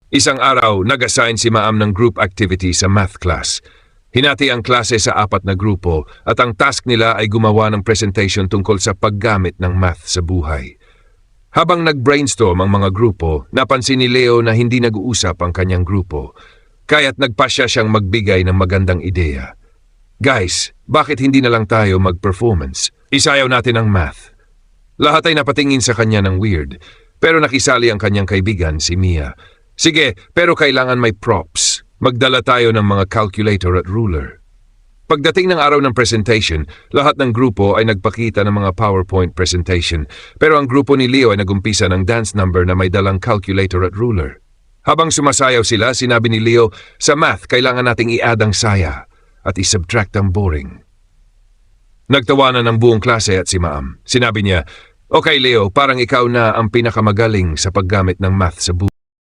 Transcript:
Isang araw, nag-assign si Maam ng group activity sa math class. Hinati ang klase sa 4 na grupo at ang task nila ay gumawa ng presentation tungkol sa paggamit ng math sa buhay. Habang nag-brainstorm ang mga grupo, napansin ni Leo na hindi nag-uusap ang kanyang grupo, kaya't nagpasya siyang magbigay ng magandang ideya. Guys, bakit hindi na lang tayo mag-performance? Isayaw natin ang math. Lahat ay napatingin sa kanya ng weird, pero nakisali ang kanyang kaibigan, si Mia. Sige, pero kailangan may props. Magdala tayo ng mga calculator at ruler. Pagdating ng araw ng presentation, lahat ng grupo ay nagpakita ng mga PowerPoint presentation, pero ang grupo ni Leo ay nagumpisa ng dance number na may dalang calculator at ruler. Habang sumasayaw sila, sinabi ni Leo, sa math, kailangan nating i-add ang saya at i-subtract ang boring. Nagtawanan ng buong klase at si Maam. Sinabi niya, okay Leo, parang ikaw na ang pinakamagaling sa paggamit ng math sa buhay.